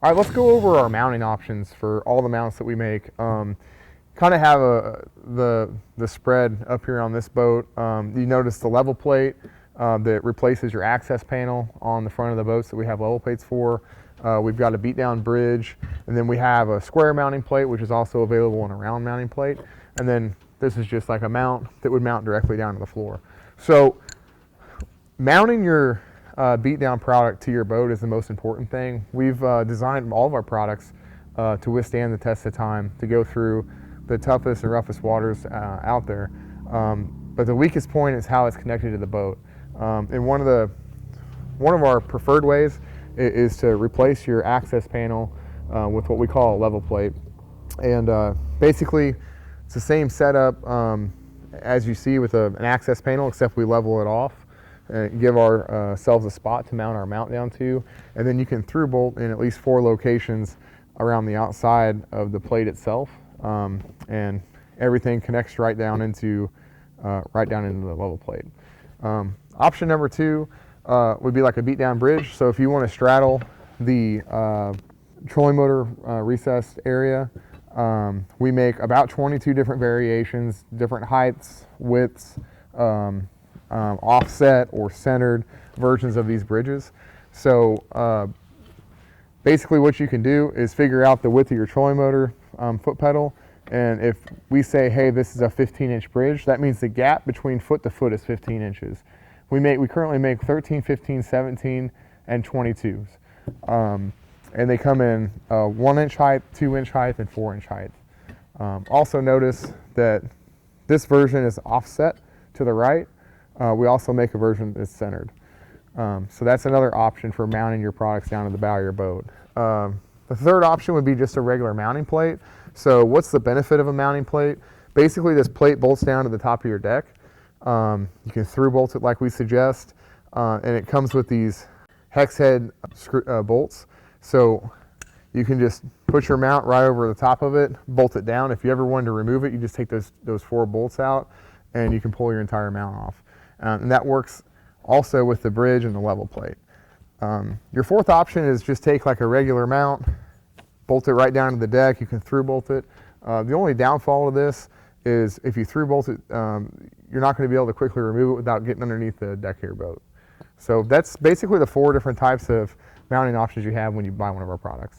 All right, let's go over our mounting options for all the mounts that we make. Kind of have the spread up here on this boat. You notice the level plate that replaces your access panel on the front of the boats that we have level plates for. We've got a BeatDown bridge, and then we have a square mounting plate, which is also available in a round mounting plate. And then this is just like a mount that would mount directly down to the floor. So mounting your BeatDown product to your boat is the most important thing. We've designed all of our products to withstand the test of time, to go through the toughest and roughest waters out there. But the weakest point is how it's connected to the boat. And one of our preferred ways is to replace your access panel with what we call a level plate. And basically, it's the same setup as you see with an access panel, except we level it off and give ourselves a spot to mount our mount down to. And then you can through bolt in at least 4 locations around the outside of the plate itself. And everything connects right down into the level plate. Option number 2 would be like a BeatDown bridge. So if you want to straddle the trolling motor recessed area, we make about 22 different variations, different heights, widths, offset or centered versions of these bridges. So basically what you can do is figure out the width of your trolling motor foot pedal, and if we say, hey, this is a 15-inch bridge, that means the gap between foot to foot is 15 inches. We currently make 13, 15, 17, and 22s. And they come in 1-inch height, 2-inch height, and 4-inch height. Also notice that this version is offset to the right. We also make a version that's centered. So that's another option for mounting your products down to the bow of your boat. The third option would be just a regular mounting plate. So what's the benefit of a mounting plate? Basically, this plate bolts down to the top of your deck. You can through bolt it like we suggest, and it comes with these hex head bolts. So you can just put your mount right over the top of it, bolt it down. If you ever wanted to remove it, you just take those 4 bolts out, and you can pull your entire mount off. And that works also with the bridge and the level plate. Your fourth option is just take like a regular mount, bolt it right down to the deck. You can through bolt it. The only downfall of this is if you through bolt it, you're not going to be able to quickly remove it without getting underneath the deck of your boat. So that's basically the 4 different types of mounting options you have when you buy one of our products.